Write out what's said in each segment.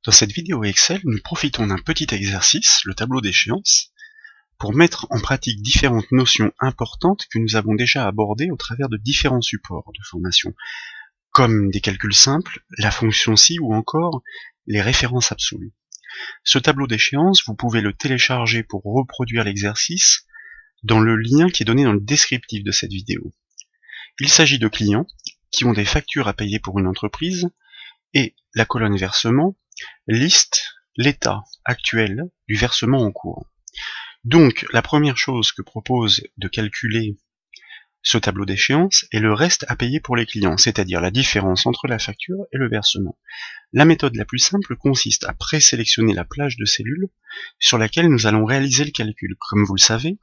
Dans cette vidéo Excel, nous profitons d'un petit exercice, le tableau d'échéance, pour mettre en pratique différentes notions importantes que nous avons déjà abordées au travers de différents supports de formation, comme des calculs simples, la fonction si ou encore les références absolues. Ce tableau d'échéance, vous pouvez le télécharger pour reproduire l'exercice dans le lien qui est donné dans le descriptif de cette vidéo. Il s'agit de clients qui ont des factures à payer pour une entreprise et la colonne versement liste l'état actuel du versement en cours. Donc la première chose que propose de calculer ce tableau d'échéance est le reste à payer pour les clients, c'est-à-dire la différence entre la facture et le versement. La méthode la plus simple consiste à présélectionner la plage de cellules sur laquelle nous allons réaliser le calcul. Comme vous le savez,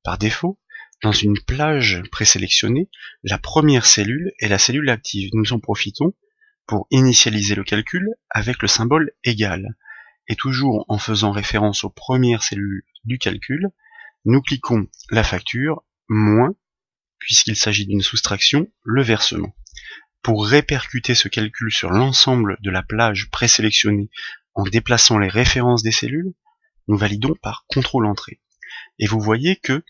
par défaut, dans une plage présélectionnée, la première cellule est la cellule active. Nous en profitons pour initialiser le calcul avec le symbole égal. Et toujours en faisant référence aux premières cellules du calcul, nous cliquons la facture moins, puisqu'il s'agit d'une soustraction, le versement. Pour répercuter ce calcul sur l'ensemble de la plage présélectionnée en déplaçant les références des cellules, nous validons par CTRL-Entrée. Et vous voyez que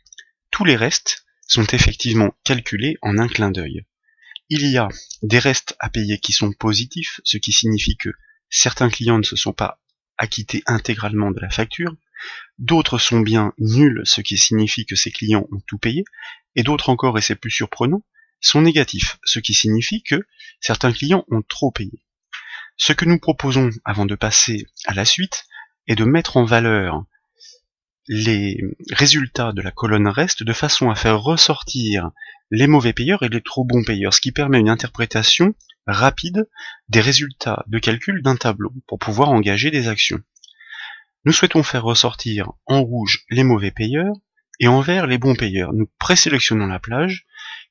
tous les restes sont effectivement calculés en un clin d'œil. Il y a des restes à payer qui sont positifs, ce qui signifie que certains clients ne se sont pas acquittés intégralement de la facture, d'autres sont bien nuls, ce qui signifie que ces clients ont tout payé, et d'autres encore, et c'est plus surprenant, sont négatifs, ce qui signifie que certains clients ont trop payé. Ce que nous proposons, avant de passer à la suite, est de mettre en valeur les résultats de la colonne reste de façon à faire ressortir les mauvais payeurs et les trop bons payeurs, ce qui permet une interprétation rapide des résultats de calcul d'un tableau pour pouvoir engager des actions. Nous souhaitons faire ressortir en rouge les mauvais payeurs et en vert les bons payeurs. Nous présélectionnons la plage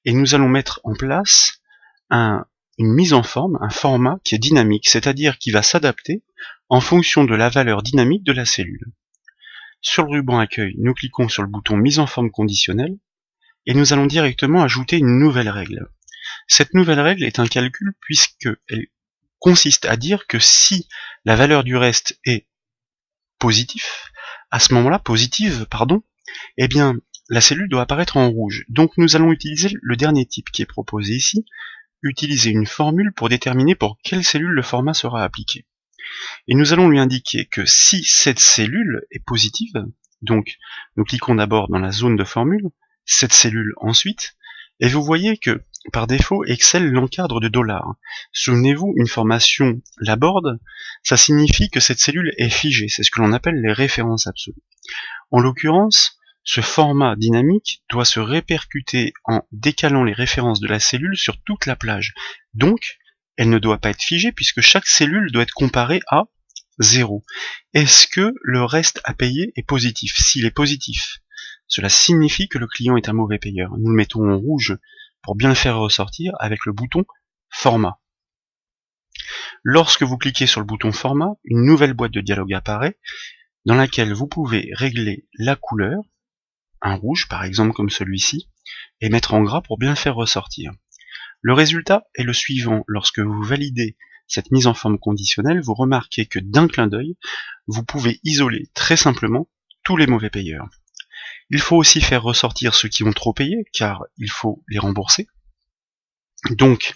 et nous allons mettre en place une mise en forme, un format qui est dynamique, c'est-à-dire qui va s'adapter en fonction de la valeur dynamique de la cellule. Sur le ruban accueil, nous cliquons sur le bouton mise en forme conditionnelle et nous allons directement ajouter une nouvelle règle. Cette nouvelle règle est un calcul puisqu'elle consiste à dire que si la valeur du reste est positive, eh bien la cellule doit apparaître en rouge. Donc nous allons utiliser le dernier type qui est proposé ici, utiliser une formule pour déterminer pour quelle cellule le format sera appliqué. Et nous allons lui indiquer que si cette cellule est positive, donc nous cliquons d'abord dans la zone de formule, cette cellule ensuite, et vous voyez que par défaut Excel l'encadre de $. Souvenez-vous, une formation laborde, ça signifie que cette cellule est figée, c'est ce que l'on appelle les références absolues. En l'occurrence, ce format dynamique doit se répercuter en décalant les références de la cellule sur toute la plage. Donc, elle ne doit pas être figée puisque chaque cellule doit être comparée à 0. Est-ce que le reste à payer est positif? S'il est positif, cela signifie que le client est un mauvais payeur. Nous le mettons en rouge pour bien le faire ressortir avec le bouton Format. Lorsque vous cliquez sur le bouton Format, une nouvelle boîte de dialogue apparaît dans laquelle vous pouvez régler la couleur, un rouge par exemple comme celui-ci, et mettre en gras pour bien le faire ressortir. Le résultat est le suivant. Lorsque vous validez cette mise en forme conditionnelle, vous remarquez que d'un clin d'œil, vous pouvez isoler très simplement tous les mauvais payeurs. Il faut aussi faire ressortir ceux qui ont trop payé, car il faut les rembourser. Donc,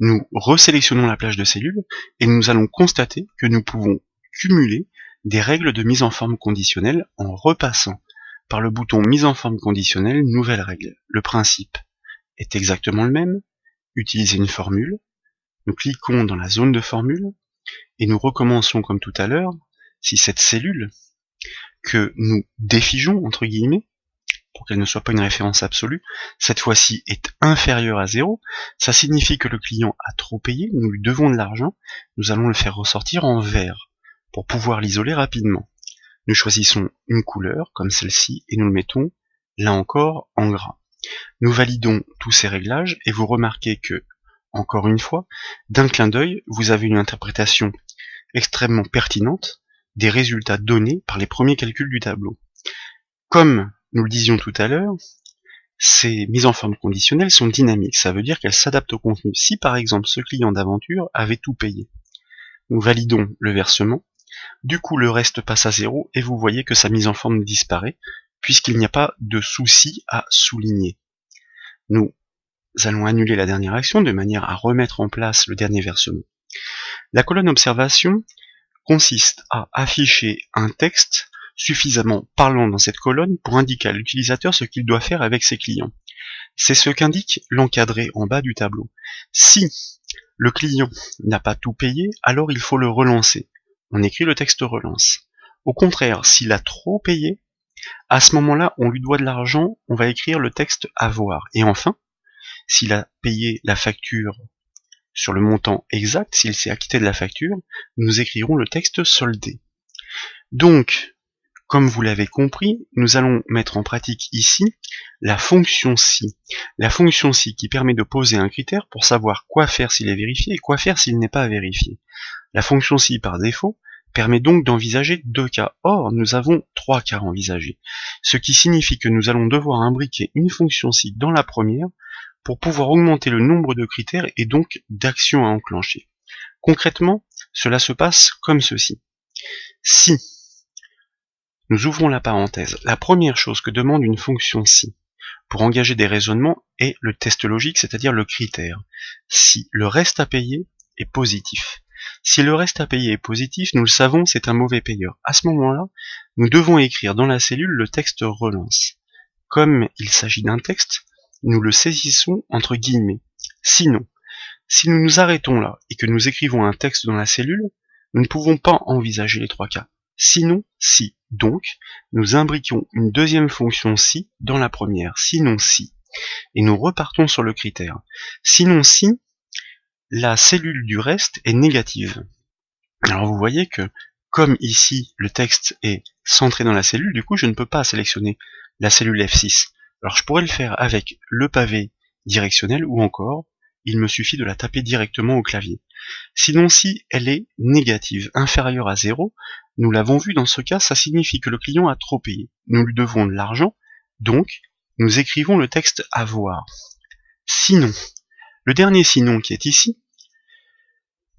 nous resélectionnons la plage de cellules, et nous allons constater que nous pouvons cumuler des règles de mise en forme conditionnelle en repassant par le bouton mise en forme conditionnelle, nouvelle règle. Le principe est exactement le même. Utiliser une formule, nous cliquons dans la zone de formule et nous recommençons comme tout à l'heure. Si cette cellule que nous défigeons entre guillemets pour qu'elle ne soit pas une référence absolue, cette fois-ci est inférieure à 0, ça signifie que le client a trop payé, nous lui devons de l'argent, nous allons le faire ressortir en vert pour pouvoir l'isoler rapidement. Nous choisissons une couleur comme celle-ci et nous le mettons là encore en gras. Nous validons tous ces réglages et vous remarquez que, encore une fois, d'un clin d'œil, vous avez une interprétation extrêmement pertinente des résultats donnés par les premiers calculs du tableau. Comme nous le disions tout à l'heure, ces mises en forme conditionnelles sont dynamiques, ça veut dire qu'elles s'adaptent au contenu. Si par exemple ce client d'aventure avait tout payé, nous validons le versement Du coup, le reste passe à 0 et vous voyez que sa mise en forme disparaît, puisqu'il n'y a pas de souci à souligner. Nous allons annuler la dernière action de manière à remettre en place le dernier versement. La colonne observation consiste à afficher un texte suffisamment parlant dans cette colonne pour indiquer à l'utilisateur ce qu'il doit faire avec ses clients. C'est ce qu'indique l'encadré en bas du tableau. Si le client n'a pas tout payé, alors il faut le relancer. On écrit le texte relance. Au contraire, s'il a trop payé, à ce moment-là, on lui doit de l'argent, on va écrire le texte avoir. Et enfin, s'il a payé la facture sur le montant exact, s'il s'est acquitté de la facture, nous écrirons le texte soldé. Donc, comme vous l'avez compris, nous allons mettre en pratique ici la fonction si. La fonction si qui permet de poser un critère pour savoir quoi faire s'il est vérifié et quoi faire s'il n'est pas vérifié. La fonction si par défaut permet donc d'envisager 2 cas. Or, nous avons 3 cas envisagés. Ce qui signifie que nous allons devoir imbriquer une fonction si dans la première pour pouvoir augmenter le nombre de critères et donc d'actions à enclencher. Concrètement, cela se passe comme ceci. Si nous ouvrons la parenthèse, la première chose que demande une fonction si pour engager des raisonnements est le test logique, c'est-à-dire le critère. Si le reste à payer est positif. Si le reste à payer est positif, nous le savons, c'est un mauvais payeur. À ce moment-là, nous devons écrire dans la cellule le texte relance. Comme il s'agit d'un texte, nous le saisissons entre guillemets. Sinon, si nous nous arrêtons là et que nous écrivons un texte dans la cellule, nous ne pouvons pas envisager les 3 cas. Sinon, si. Donc, nous imbriquons une deuxième fonction si dans la première. Sinon, si. Et nous repartons sur le critère. Sinon, si, la cellule du reste est négative. Alors vous voyez que, comme ici, le texte est centré dans la cellule, du coup, je ne peux pas sélectionner la cellule F6. Alors je pourrais le faire avec le pavé directionnel ou encore, il me suffit de la taper directement au clavier. Sinon, si elle est négative, inférieure à 0, nous l'avons vu dans ce cas, ça signifie que le client a trop payé. Nous lui devons de l'argent, donc nous écrivons le texte avoir. Sinon, le dernier sinon qui est ici,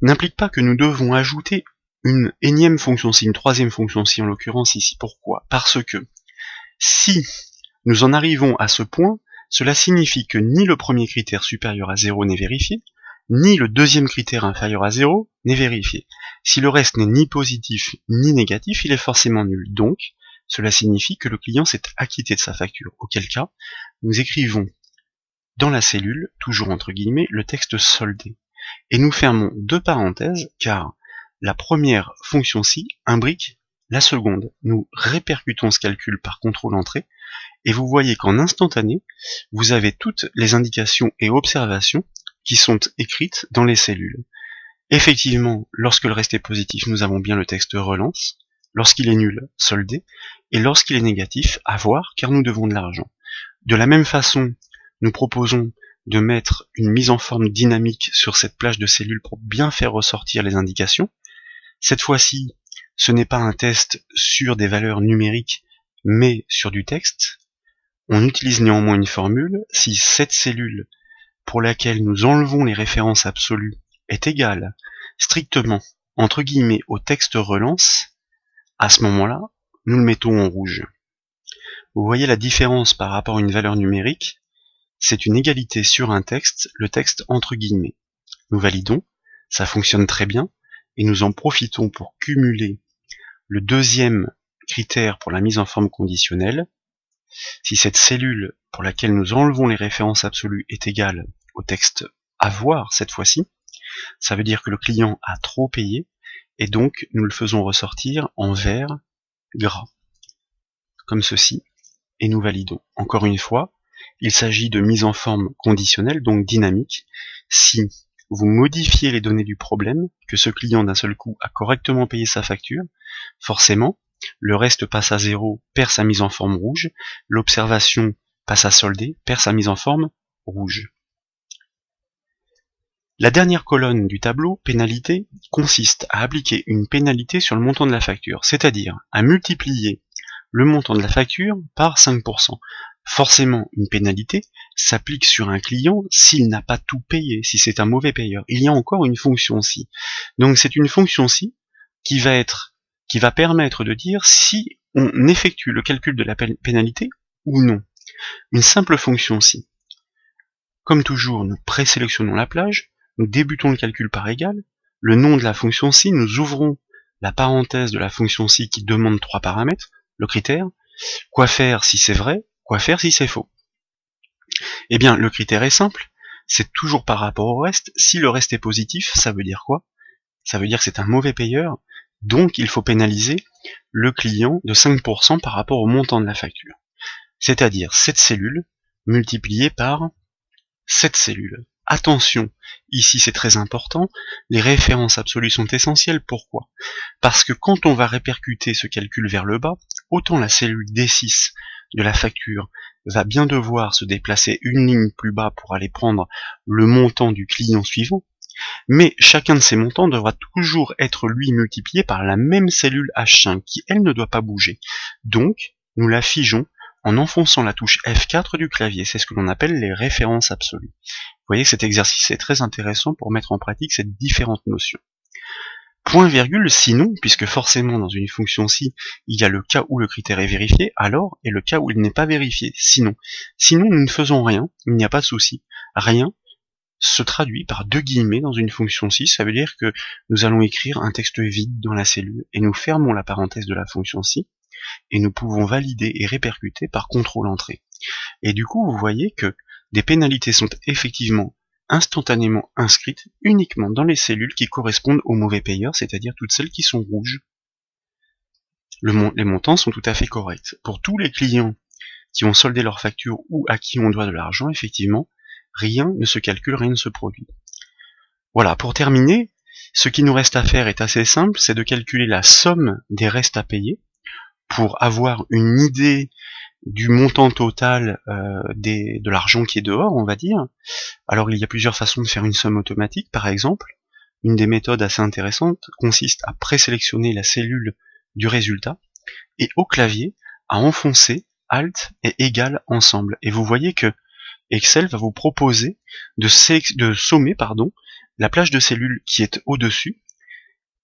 n'implique pas que nous devons ajouter une énième fonction si, une troisième fonction si en l'occurrence ici. Pourquoi? Parce que si nous en arrivons à ce point, cela signifie que ni le premier critère supérieur à 0 n'est vérifié, ni le deuxième critère inférieur à 0 n'est vérifié. Si le reste n'est ni positif ni négatif, il est forcément nul. Donc, cela signifie que le client s'est acquitté de sa facture. Auquel cas, nous écrivons dans la cellule, toujours entre guillemets, le texte soldé. Et nous fermons 2 parenthèses, car la première fonction si imbrique la seconde. Nous répercutons ce calcul par contrôle entrée, et vous voyez qu'en instantané, vous avez toutes les indications et observations qui sont écrites dans les cellules. Effectivement, lorsque le reste est positif, nous avons bien le texte relance, lorsqu'il est nul, soldé, et lorsqu'il est négatif, avoir, car nous devons de l'argent. De la même façon, nous proposons de mettre une mise en forme dynamique sur cette plage de cellules pour bien faire ressortir les indications. Cette fois-ci, ce n'est pas un test sur des valeurs numériques, mais sur du texte. On utilise néanmoins une formule. Si cette cellule pour laquelle nous enlevons les références absolues est égale strictement entre guillemets au texte relance, à ce moment-là, nous le mettons en rouge. Vous voyez la différence par rapport à une valeur numérique. C'est une égalité sur un texte, le texte entre guillemets. Nous validons, ça fonctionne très bien, et nous en profitons pour cumuler le deuxième critère pour la mise en forme conditionnelle. Si cette cellule pour laquelle nous enlevons les références absolues est égale au texte avoir cette fois-ci, ça veut dire que le client a trop payé, et donc nous le faisons ressortir en vert gras, comme ceci, et nous validons. Encore une fois, il s'agit de mise en forme conditionnelle, donc dynamique. Si vous modifiez les données du problème, que ce client d'un seul coup a correctement payé sa facture, forcément, le reste passe à 0, perd sa mise en forme rouge, l'observation passe à solder, perd sa mise en forme rouge. La dernière colonne du tableau, pénalité, consiste à appliquer une pénalité sur le montant de la facture, c'est-à-dire à multiplier le montant de la facture par 5%. Forcément, une pénalité s'applique sur un client s'il n'a pas tout payé, si c'est un mauvais payeur. Il y a encore une fonction si. Donc c'est une fonction si qui va être qui va permettre de dire si on effectue le calcul de la pénalité ou non. Une simple fonction si. Comme toujours, nous présélectionnons la plage, nous débutons le calcul par égal, le nom de la fonction si, nous ouvrons la parenthèse de la fonction si qui demande 3 paramètres, le critère, quoi faire si c'est vrai, quoi faire si c'est faux. Eh bien, le critère est simple, c'est toujours par rapport au reste. Si le reste est positif, ça veut dire quoi? Ça veut dire que c'est un mauvais payeur, donc il faut pénaliser le client de 5% par rapport au montant de la facture. C'est-à-dire cette cellule multipliée par cette cellule. Attention, ici c'est très important, les références absolues sont essentielles. Pourquoi? Parce que quand on va répercuter ce calcul vers le bas, autant la cellule D6 de la facture va bien devoir se déplacer une ligne plus bas pour aller prendre le montant du client suivant, mais chacun de ces montants devra toujours être lui multiplié par la même cellule H5 qui elle ne doit pas bouger. Donc nous la figeons en enfonçant la touche F4 du clavier, c'est ce que l'on appelle les références absolues. Vous voyez que cet exercice est très intéressant pour mettre en pratique ces différentes notions. Point virgule sinon, puisque forcément dans une fonction si, il y a le cas où le critère est vérifié, alors, et le cas où il n'est pas vérifié, sinon. Sinon nous ne faisons rien, il n'y a pas de souci. Rien se traduit par 2 guillemets dans une fonction si, ça veut dire que nous allons écrire un texte vide dans la cellule, et nous fermons la parenthèse de la fonction si, et nous pouvons valider et répercuter par contrôle-entrée. Et du coup, vous voyez que des pénalités sont effectivement instantanément inscrites uniquement dans les cellules qui correspondent aux mauvais payeurs, c'est-à-dire toutes celles qui sont rouges. Les montants sont tout à fait corrects. Pour tous les clients qui ont soldé leur facture ou à qui on doit de l'argent, effectivement, rien ne se calcule, rien ne se produit. Voilà, pour terminer, ce qui nous reste à faire est assez simple, c'est de calculer la somme des restes à payer pour avoir une idée du montant total de l'argent qui est dehors, on va dire. Alors il y a plusieurs façons de faire une somme automatique, par exemple. Une des méthodes assez intéressantes consiste à présélectionner la cellule du résultat et au clavier à enfoncer Alt et égal ensemble. Et vous voyez que Excel va vous proposer de sommer la plage de cellules qui est au-dessus,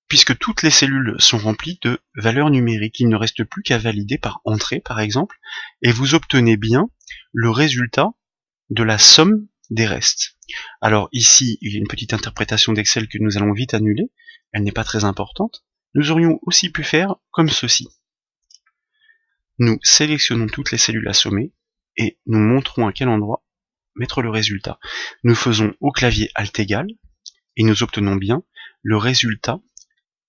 puisque toutes les cellules sont remplies de valeurs numériques. Il ne reste plus qu'à valider par entrée, par exemple, et vous obtenez bien le résultat de la somme des restes. Alors ici, il y a une petite interprétation d'Excel que nous allons vite annuler, elle n'est pas très importante. Nous aurions aussi pu faire comme ceci. Nous sélectionnons toutes les cellules à sommer, et nous montrons à quel endroit mettre le résultat. Nous faisons au clavier Alt égal, et nous obtenons bien le résultat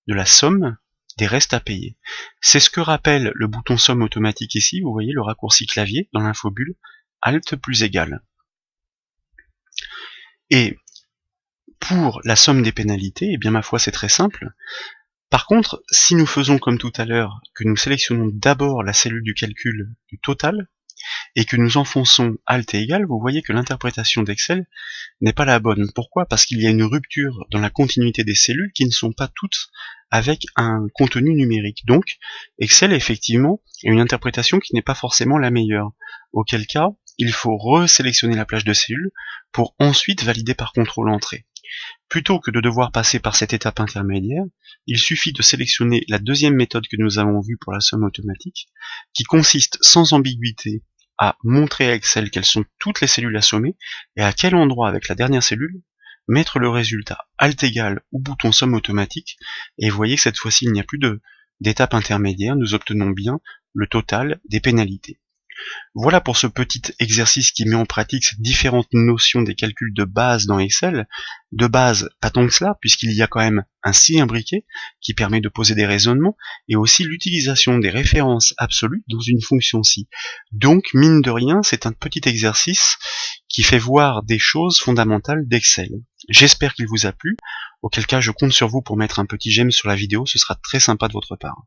de la somme des restes à payer. C'est ce que rappelle le bouton somme automatique ici, vous voyez le raccourci clavier dans l'infobulle, Alt plus égal. Et pour la somme des pénalités, eh bien ma foi c'est très simple. Par contre, si nous faisons comme tout à l'heure, que nous sélectionnons d'abord la cellule du calcul du total, et que nous enfonçons Alt et égal, vous voyez que l'interprétation d'Excel n'est pas la bonne. Pourquoi? Parce qu'il y a une rupture dans la continuité des cellules qui ne sont pas toutes avec un contenu numérique. Donc, Excel, effectivement, a une interprétation qui n'est pas forcément la meilleure. Auquel cas, il faut resélectionner la plage de cellules pour ensuite valider par contrôle-entrée. Plutôt que de devoir passer par cette étape intermédiaire, il suffit de sélectionner la deuxième méthode que nous avons vue pour la somme automatique, qui consiste sans ambiguïté à montrer à Excel quelles sont toutes les cellules à sommer et à quel endroit avec la dernière cellule mettre le résultat Alt égal ou bouton somme automatique, et vous voyez que cette fois-ci il n'y a plus d'étape intermédiaire, nous obtenons bien le total des pénalités. Voilà pour ce petit exercice qui met en pratique ces différentes notions des calculs de base dans Excel. De base, pas tant que cela, puisqu'il y a quand même un si imbriqué qui permet de poser des raisonnements, et aussi l'utilisation des références absolues dans une fonction si. Donc, mine de rien, c'est un petit exercice qui fait voir des choses fondamentales d'Excel. J'espère qu'il vous a plu, auquel cas je compte sur vous pour mettre un petit j'aime sur la vidéo, ce sera très sympa de votre part.